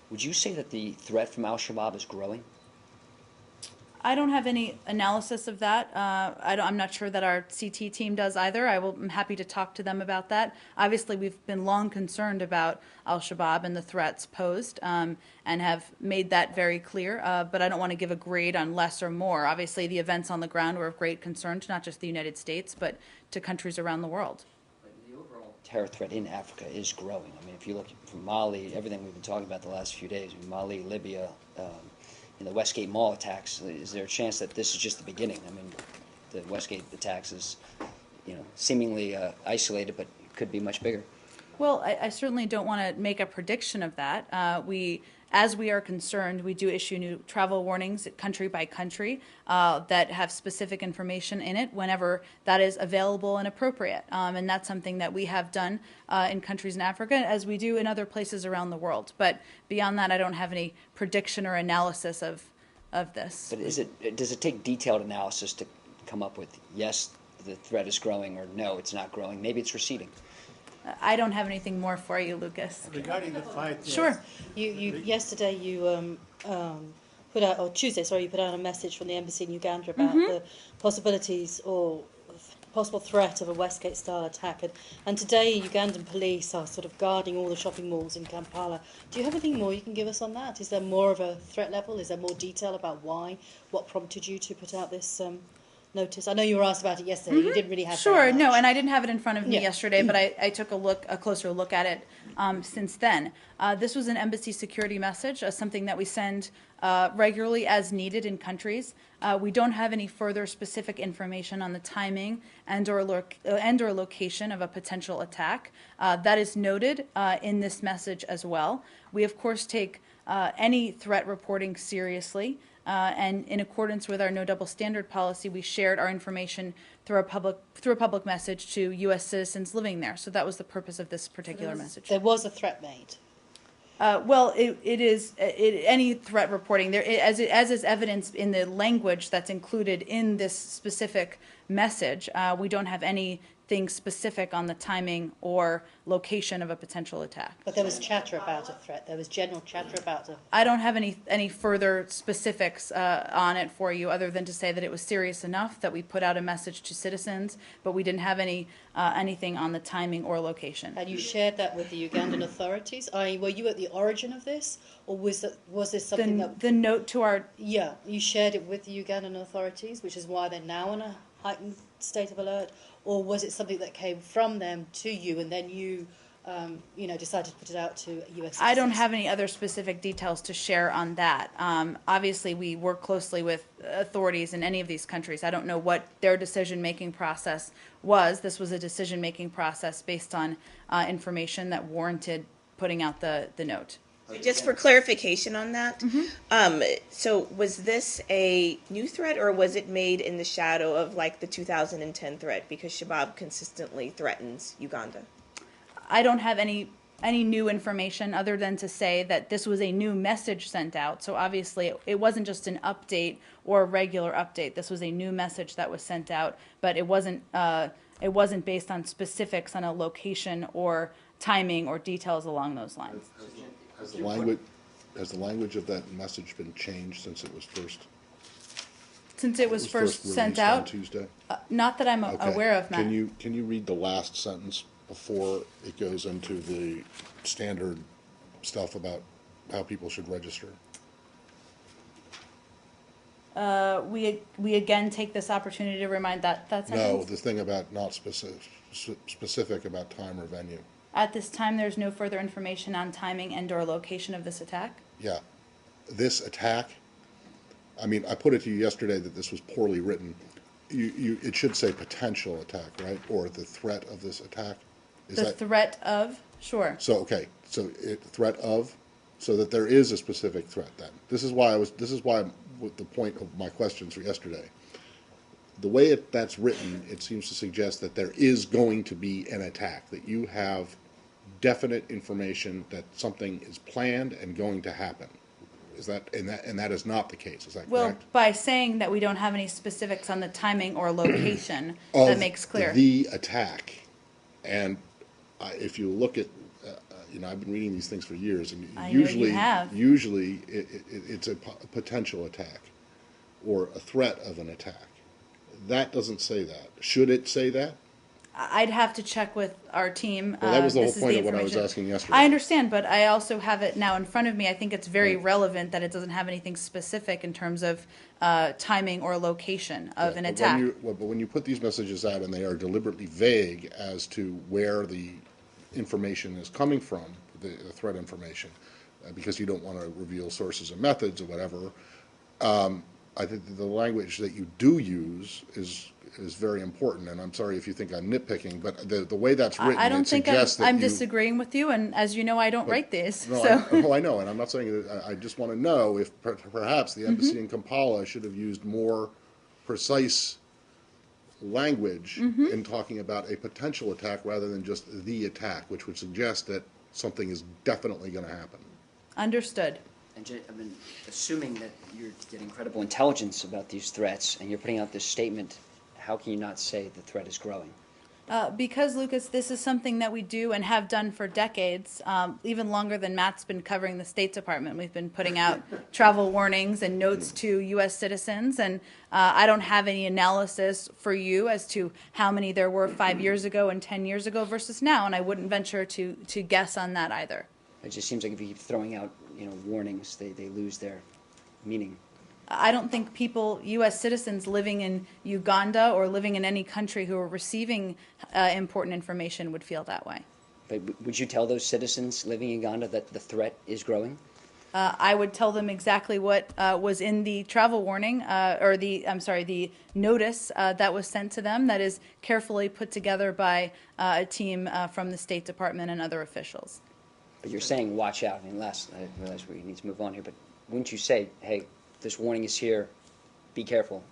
would you say that the threat from Al-Shabaab is growing? I don't have any analysis of that. I'm not sure that our CT team does either. I'm happy to talk to them about that. Obviously, we've been long concerned about Al-Shabaab and the threats posed, and have made that very clear. But I don't want to give a grade on less or more. Obviously, the events on the ground were of great concern to not just the United States, but to countries around the world. The overall terror threat in Africa is growing. I mean, if you look from Mali, everything we've been talking about the last few days, Mali, Libya, in the Westgate Mall attacks, is there a chance that this is just the beginning? I mean, the Westgate attacks is, seemingly isolated, but could be much bigger. Well, I certainly don't want to make a prediction of that. As we are concerned, we do issue new travel warnings country by country that have specific information in it whenever that is available and appropriate. And that's something that we have done in countries in Africa, as we do in other places around the world. But beyond that, I don't have any prediction or analysis of this. But does it take detailed analysis to come up with, yes, the threat is growing, or no, it's not growing? Maybe it's receding. I don't have anything more for you, Lucas. Regarding the fight, Sure. Yesterday you put out, or Tuesday, sorry, you put out a message from the embassy in Uganda about the possibilities or possible threat of a Westgate-style attack. And today, Ugandan police are sort of guarding all the shopping malls in Kampala. Do you have anything more you can give us on that? Is there more of a threat level? Is there more detail about why? What prompted you to put out this notice? I know you were asked about it yesterday. You didn't really have Sure, very no, much. and I didn't have it in front of me Yeah. yesterday, but I took a closer look at it since then. This was an embassy security message, something that we send regularly as needed in countries. We don't have any further specific information on the timing and or location of a potential attack. That is noted in this message as well. We, of course, take any threat reporting seriously. And in accordance with our no double standard policy, we shared our information through a public message to U.S. citizens living there. So that was the purpose of this particular message. There was a threat made. Well, it is any threat reporting there, as is evidenced in the language that's included in this specific message. We don't have anything specific on the timing or location of a potential attack. But there was chatter about a threat. There was general chatter about a... I don't have any further specifics on it for you, other than to say that it was serious enough that we put out a message to citizens, but we didn't have anything on the timing or location. And you shared that with the Ugandan authorities? Were you at the origin of this, or was this something that... The note to our... Yeah, you shared it with the Ugandan authorities, which is why they're now in a heightened state of alert, or was it something that came from them to you, and then you, decided to put it out to U.S. I don't have any other specific details to share on that. Obviously, we work closely with authorities in any of these countries. I don't know what their decision-making process was. This was a decision-making process based on information that warranted putting out the note. Just for clarification on that, so was this a new threat, or was it made in the shadow of like the 2010 threat, because Shabaab consistently threatens Uganda? I don't have any new information other than to say that this was a new message sent out. So obviously it wasn't just an update or a regular update. This was a new message that was sent out, but it wasn't based on specifics on a location or timing or details along those lines. Has the language of that message been changed since it was first? Since it was first sent released on out, Tuesday? not that I'm Okay. aware of, Matt. Can you read the last sentence before it goes into the standard stuff about how people should register? We again take this opportunity to remind that No, sentence. the thing about not specific about time or venue. At this time, there's no further information on timing and/or location of this attack. Yeah, this attack, I mean, I put it to you yesterday that this was poorly written. It should say potential attack, right? Or the threat of this attack. Threat of, sure. So, threat of, so that there is a specific threat then. This is why with the point of my questions for yesterday. The way that's written, it seems to suggest that there is going to be an attack, that you have definite information that something is planned and going to happen. Is that, and that is not the case, is that Well, correct? by saying that we don't have any specifics on the timing or location, that makes clear. The attack. And if you look at, I've been reading these things for years, and I know you have. usually it's a potential attack or a threat of an attack. That doesn't say that. Should it say that? I'd have to check with our team. Well, that was the whole This is point of what I was information. asking yesterday. I understand, but I also have it now in front of me. I think it's very relevant that it doesn't have anything specific in terms of timing or location of an attack. But when you put these messages out and they are deliberately vague as to where the information is coming from, the threat information, because you don't want to reveal sources and methods or whatever, I think that the language that you do use is very important, and I'm sorry if you think I'm nitpicking, but the way that's written, I don't it think suggests that I'm you... disagreeing with you, and as you know, I don't write these. No, So. I know, and I'm not saying that. I just want to know if perhaps the embassy in Kampala should have used more precise language in talking about a potential attack rather than just the attack, which would suggest that something is definitely going to happen. Understood. And I've been assuming that you're getting credible intelligence about these threats, and you're putting out this statement. How can you not say the threat is growing? Because, Lucas, this is something that we do and have done for decades, even longer than Matt's been covering the State Department. We've been putting out travel warnings and notes to U.S. citizens, and I don't have any analysis for you as to how many there were 5 years ago and 10 years ago versus now, and I wouldn't venture to guess on that either. It just seems like if you keep throwing out, warnings, they lose their meaning. I don't think people, U.S. citizens living in Uganda or living in any country who are receiving important information would feel that way. But would you tell those citizens living in Uganda that the threat is growing? I would tell them exactly what was in the travel warning, the notice that was sent to them that is carefully put together by a team from the State Department and other officials. But you're saying watch out. I realize we need to move on here, but wouldn't you say, hey, this warning is here, be careful?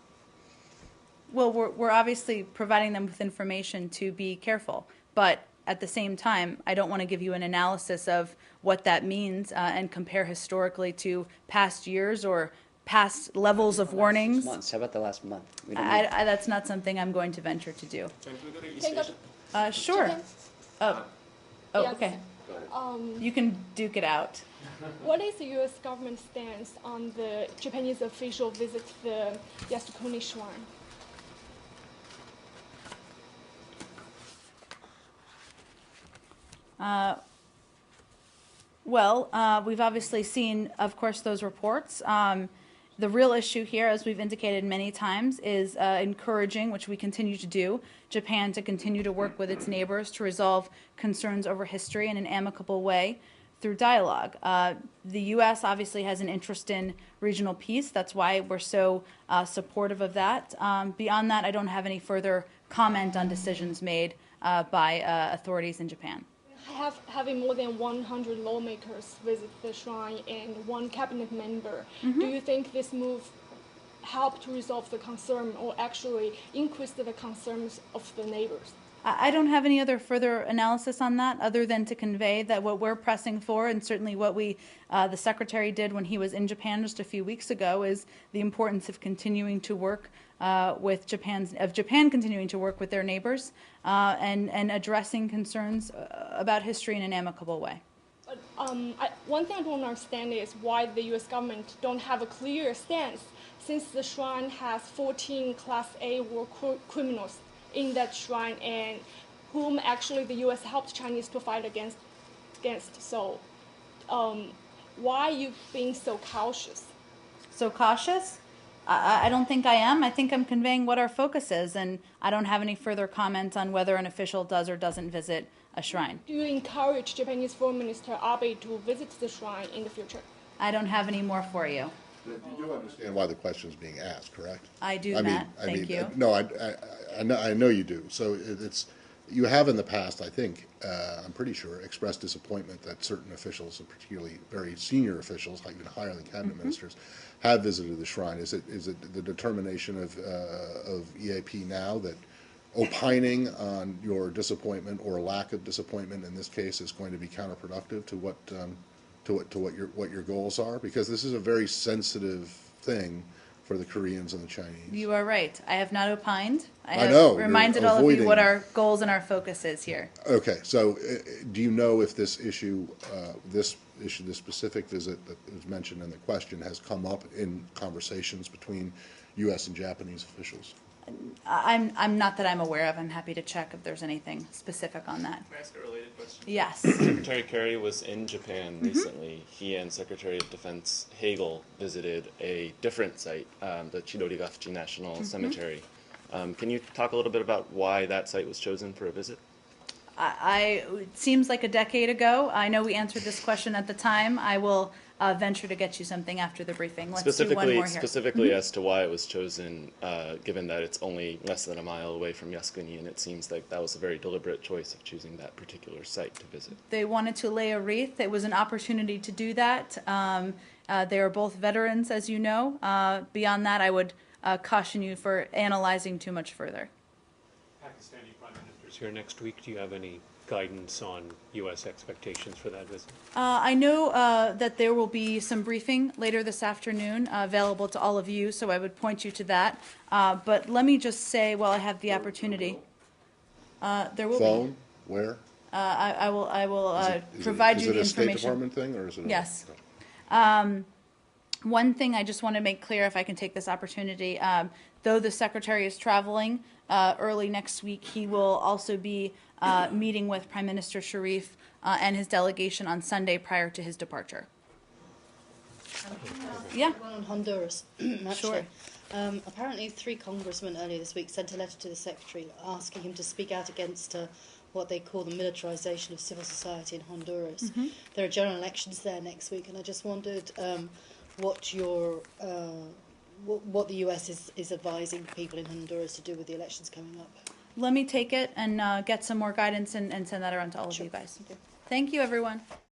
Well, we're obviously providing them with information to be careful, but at the same time, I don't want to give you an analysis of what that means and compare historically to past years or past levels of warnings. 6 months. How about the last month? That's not something I'm going to venture to do. Sure. Oh, Yes. okay. You can duke it out. What is the U.S. government stance on the Japanese official visit the Yasukuni Shrine? We've obviously seen, of course, those reports. The real issue here, as we've indicated many times, is encouraging, which we continue to do, Japan to continue to work with its neighbors to resolve concerns over history in an amicable way through dialogue. The U.S. obviously has an interest in regional peace. That's why we're so supportive of that. Beyond that, I don't have any further comment on decisions made by authorities in Japan. Having more than 100 lawmakers visit the shrine and one cabinet member, do you think this move helped to resolve the concern or actually increased the concerns of the neighbors? I don't have any other further analysis on that other than to convey that what we're pressing for, and certainly what the Secretary did when he was in Japan just a few weeks ago, is the importance of continuing to work Japan continuing to work with their neighbors and addressing concerns about history in an amicable way. But one thing I don't understand is why the U.S. government don't have a clear stance, since the shrine has 14 Class A war criminals in that shrine, and whom actually the U.S. helped Chinese to fight against. So, why are you being so cautious? So cautious? I don't think I am. I think I'm conveying what our focus is, and I don't have any further comments on whether an official does or doesn't visit a shrine. Do you encourage Japanese Foreign Minister Abe to visit the shrine in the future? I don't have any more for you. You do understand why the question is being asked, correct? I do, Matt. Thank you. No, I know you do. So you have in the past, I think, I'm pretty sure, expressed disappointment that certain officials, and particularly very senior officials, even higher than cabinet ministers, have visited the shrine. Is it the determination of EAP now that opining on your disappointment or lack of disappointment in this case is going to be counterproductive to what your goals are, because this is a very sensitive thing for the Koreans and the Chinese. You are right. I have not opined. I have know, you're reminded all of you avoiding- what our goals and our focus is here. Okay, so do you know if this issue, this specific visit that was mentioned in the question has come up in conversations between U.S. and Japanese officials? I'm not that I'm aware of. I'm happy to check if there's anything specific on that. Can I ask a related question? Yes. Secretary Kerry was in Japan recently. He and Secretary of Defense Hagel visited a different site, the Chidorigafuchi National Cemetery. Can you talk a little bit about why that site was chosen for a visit? It seems like a decade ago. I know we answered this question at the time. I will venture to get you something after the briefing. Let's do one more here. Specifically as to why it was chosen, given that it's only less than a mile away from Yasukuni, and it seems like that was a very deliberate choice of choosing that particular site to visit. They wanted to lay a wreath. It was an opportunity to do that. They are both veterans, as you know. Beyond that, I would caution you for analyzing too much further. Pakistani Prime Minister's here next week. Do you have any guidance on U.S. expectations for that visit? I know that there will be some briefing later this afternoon available to all of you, so I would point you to that. But let me just say, while I have the opportunity, there will Phone? Where? I will provide you the information. Is it a State Department thing, or is it? Yes. One thing I just want to make clear, if I can take this opportunity, though the Secretary is traveling early next week, he will also be meeting with Prime Minister Sharif and his delegation on Sunday prior to his departure. Yeah. One on Honduras, actually. Sure. Apparently 3 congressmen earlier this week sent a letter to the Secretary asking him to speak out against what they call the militarization of civil society in Honduras. There are general elections there next week, and I just wondered what the US is advising people in Honduras to do with the elections coming up. Let me take it and get some more guidance and send that around to all of you guys. Thank you, everyone.